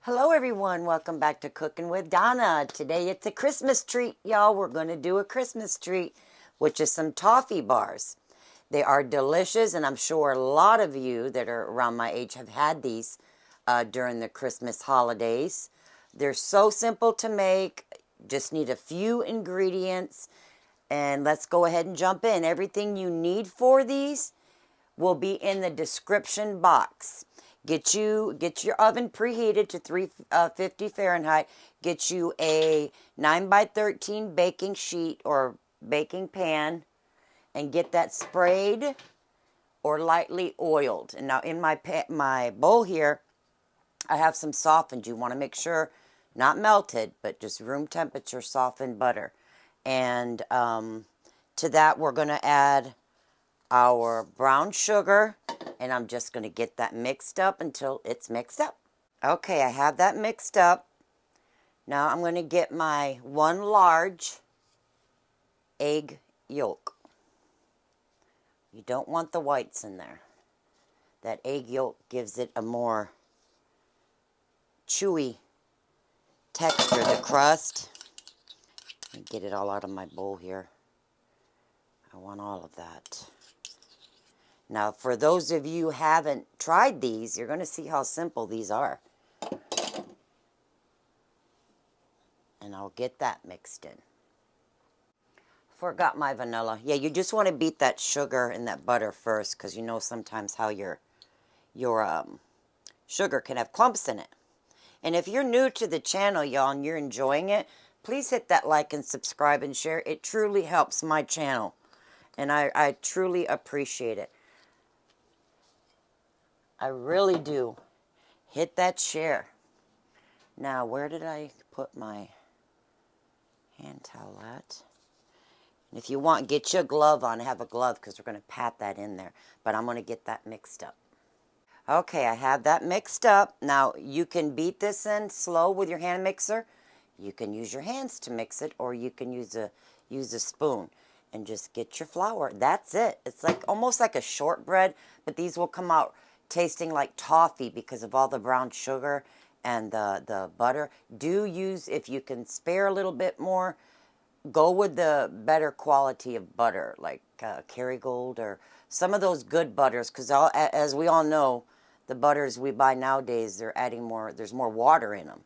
Hello everyone, welcome back to Cooking with Donna. Today it's a Christmas treat, y'all. We're going to do a Christmas treat, which is some toffee bars. They are delicious, and I'm sure a lot of you that are around my age have had these during the Christmas holidays. They're so simple to make, just need a few ingredients, and let's go ahead and jump in. Everything you need for these will be in the description box. Get your oven preheated to 350 Fahrenheit. Get you a 9 by 13 baking sheet or baking pan, and get that sprayed or lightly oiled. And now in my bowl here, I have some softened. You want to make sure not melted, but just room temperature softened butter. And to that, we're going to add our brown sugar, and I'm just going to get that mixed up until it's mixed up. Okay, I have that mixed up. Now I'm going to get my 1 large egg yolk. You don't want the whites in there. That egg yolk gives it a more chewy texture, the crust. Let me get it all out of my bowl here. I want all of that. Now, for those of you who haven't tried these, you're going to see how simple these are. And I'll get that mixed in. Forgot my vanilla. Yeah, you just want to beat that sugar and that butter first, because you know sometimes how your sugar can have clumps in it. And if you're new to the channel, y'all, and you're enjoying it, please hit that like and subscribe and share. It truly helps my channel, and I truly appreciate it. I really do. Hit that share. Now, where did I put my hand towel at? And if you want, get your glove on. Have a glove, because we're going to pat that in there. But I'm going to get that mixed up. Okay, I have that mixed up. Now, you can beat this in slow with your hand mixer. You can use your hands to mix it, or you can use a spoon and just get your flour. That's it. It's like almost like a shortbread, but these will come out tasting like toffee because of all the brown sugar and the butter. Do use, if you can spare a little bit more, go with the better quality of butter, like Kerrygold or some of those good butters, because as we all know, the butters we buy nowadays, they're adding more, there's more water in them.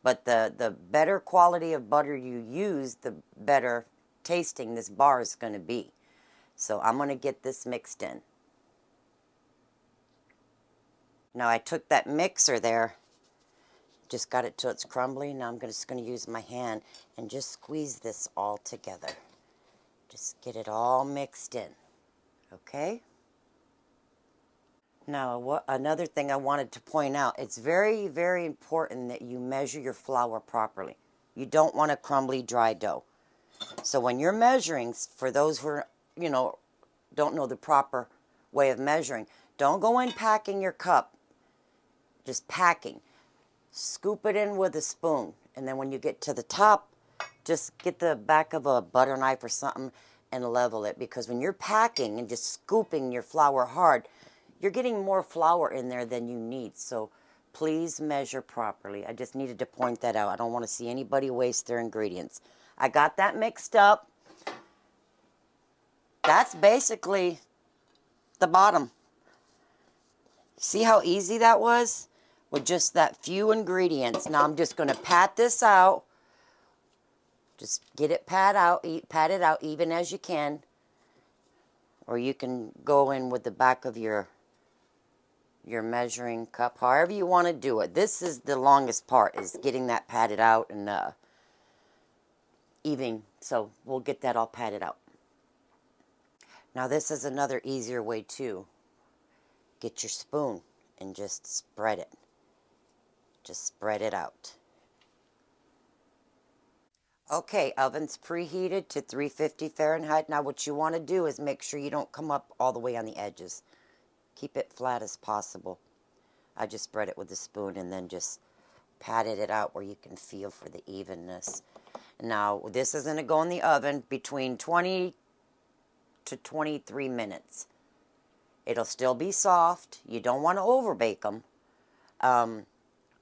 But the better quality of butter you use, the better tasting this bar is going to be. So I'm going to get this mixed in. Now I took that mixer there, just got it till it's crumbly. Now I'm just going to use my hand and just squeeze this all together. Just get it all mixed in. Okay? Now, another thing I wanted to point out, it's very, very important that you measure your flour properly. You don't want a crumbly, dry dough. So when you're measuring, for those who are, don't know the proper way of measuring, don't go in packing your cup, just packing. Scoop it in with a spoon, and then when you get to the top, just get the back of a butter knife or something and level it, because when you're packing and just scooping your flour hard, you're getting more flour in there than you need. So please measure properly. I just needed to point that out. I don't want to see anybody waste their ingredients. I got that mixed up. That's basically the bottom. See how easy that was? With just that few ingredients. Now I'm just going to pat this out. Just get it pat it out even as you can. Or you can go in with the back of your measuring cup, however you want to do it. This is the longest part, is getting that patted out and even. So we'll get that all patted out. Now this is another easier way too. Get your spoon and just spread it. Just spread it out. Okay, oven's preheated to 350 Fahrenheit. Now what you want to do is make sure you don't come up all the way on the edges. Keep it flat as possible. I just spread it with a spoon and then just patted it out where you can feel for the evenness. Now this is going to go in the oven between 20 to 23 minutes. It'll still be soft. You don't want to overbake them.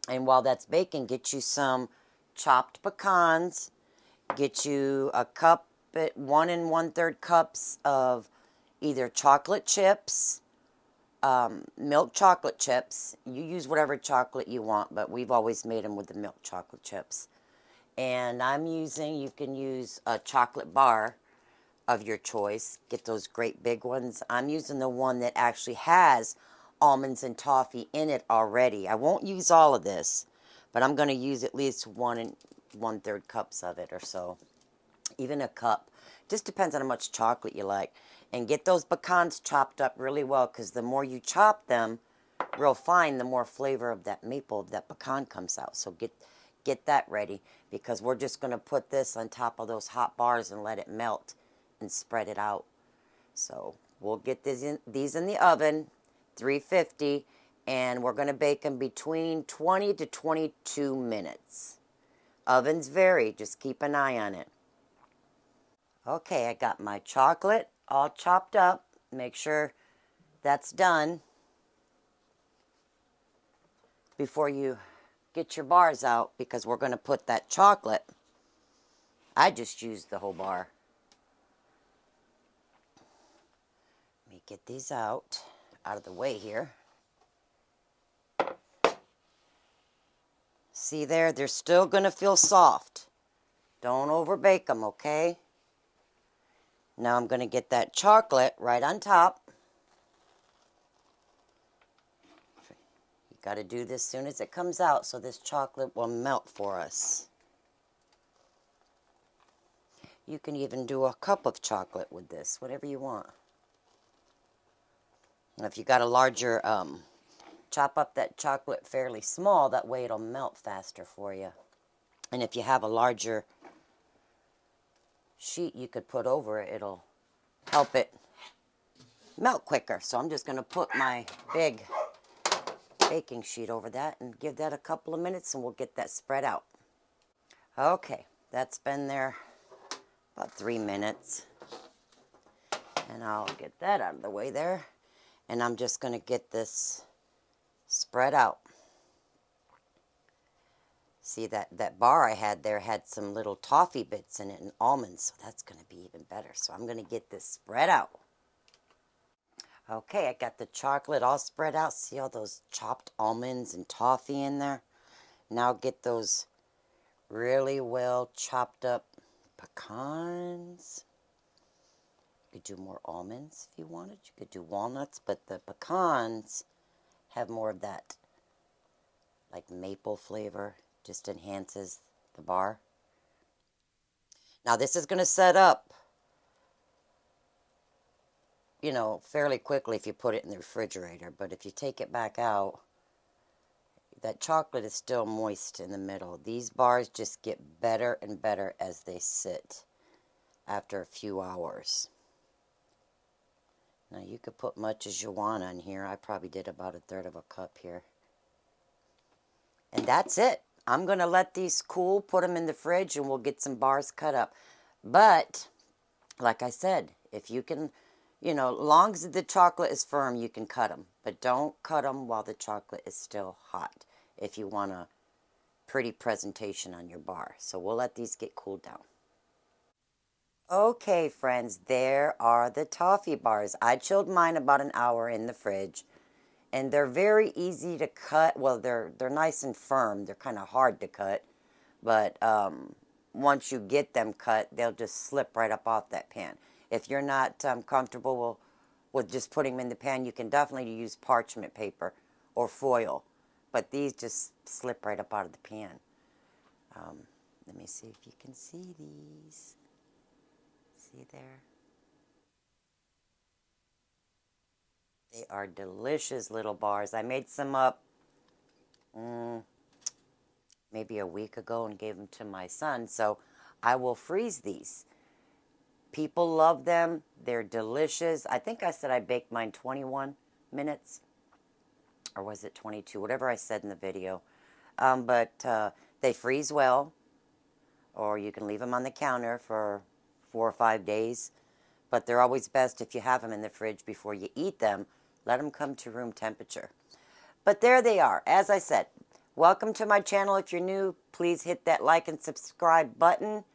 And while that's baking, get you some chopped pecans. Get you a cup, 1 1/3 cups of either chocolate chips, milk chocolate chips. You use whatever chocolate you want, but we've always made them with the milk chocolate chips. And you can use a chocolate bar of your choice. Get those great big ones. I'm using the one that actually has almonds and toffee in it already. I won't use all of this, but I'm going to use at least 1 1/3 cups of it or so. Even a cup. Just depends on how much chocolate you like. And get those pecans chopped up really well, because the more you chop them real fine, the more flavor of that maple, of that pecan comes out. So get that ready, because we're just going to put this on top of those hot bars and let it melt and spread it out. So we'll get these in the oven, 350, and we're going to bake them between 20 to 22 minutes. Ovens vary, just keep an eye on it. Okay, I got my chocolate all chopped up. Make sure that's done before you get your bars out, because we're going to put that chocolate. I just used the whole bar. Let me get these out of the way here. See there? They're still going to feel soft. Don't overbake them, okay? Now I'm going to get that chocolate right on top. You got to do this as soon as it comes out so this chocolate will melt for us. You can even do a cup of chocolate with this, whatever you want. And if you got a larger, chop up that chocolate fairly small, that way it'll melt faster for you. And if you have a larger sheet you could put over it, it'll help it melt quicker. So I'm just going to put my big baking sheet over that and give that a couple of minutes, and we'll get that spread out. Okay, that's been there about 3 minutes. And I'll get that out of the way there. And I'm just going to get this spread out. See, that bar I had there had some little toffee bits in it and almonds, so that's going to be even better. So I'm going to get this spread out. Okay, I got the chocolate all spread out. See all those chopped almonds and toffee in there? Now get those really well chopped up pecans. You could do more almonds if you wanted. You could do walnuts, but the pecans have more of that like maple flavor. Just enhances the bar. Now this is going to set up, you know, fairly quickly if you put it in the refrigerator. But if you take it back out, that chocolate is still moist in the middle. These bars just get better and better as they sit after a few hours. Now you could put much as you want on here. I probably did about 1/3 of a cup here. And that's it. I'm going to let these cool, put them in the fridge, and we'll get some bars cut up. But, like I said, if you can, you know, long as the chocolate is firm, you can cut them. But don't cut them while the chocolate is still hot if you want a pretty presentation on your bar. So we'll let these get cooled down. Okay, friends, there are the toffee bars. I chilled mine about an hour in the fridge. And they're very easy to cut. Well, they're nice and firm. They're kind of hard to cut. But once you get them cut, they'll just slip right up off that pan. If you're not comfortable with just putting them in the pan, you can definitely use parchment paper or foil. But these just slip right up out of the pan. Let me see if you can see these. See there? They are delicious little bars. I made some up maybe a week ago and gave them to my son. So I will freeze these. People love them. They're delicious. I think I said I baked mine 21 minutes. Or was it 22? Whatever I said in the video. But they freeze well. Or you can leave them on the counter for 4 or 5 days. But they're always best if you have them in the fridge before you eat them. Let them come to room temperature. But there they are. As I said, Welcome to my channel. If you're new, please hit that like and subscribe button.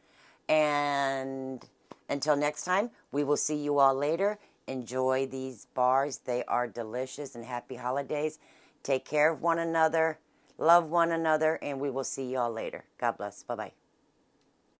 And until next time, we will see you all later. Enjoy these bars. They are delicious, and happy holidays. Take care of one another, love one another, and we will see you all later. God bless. Bye-bye.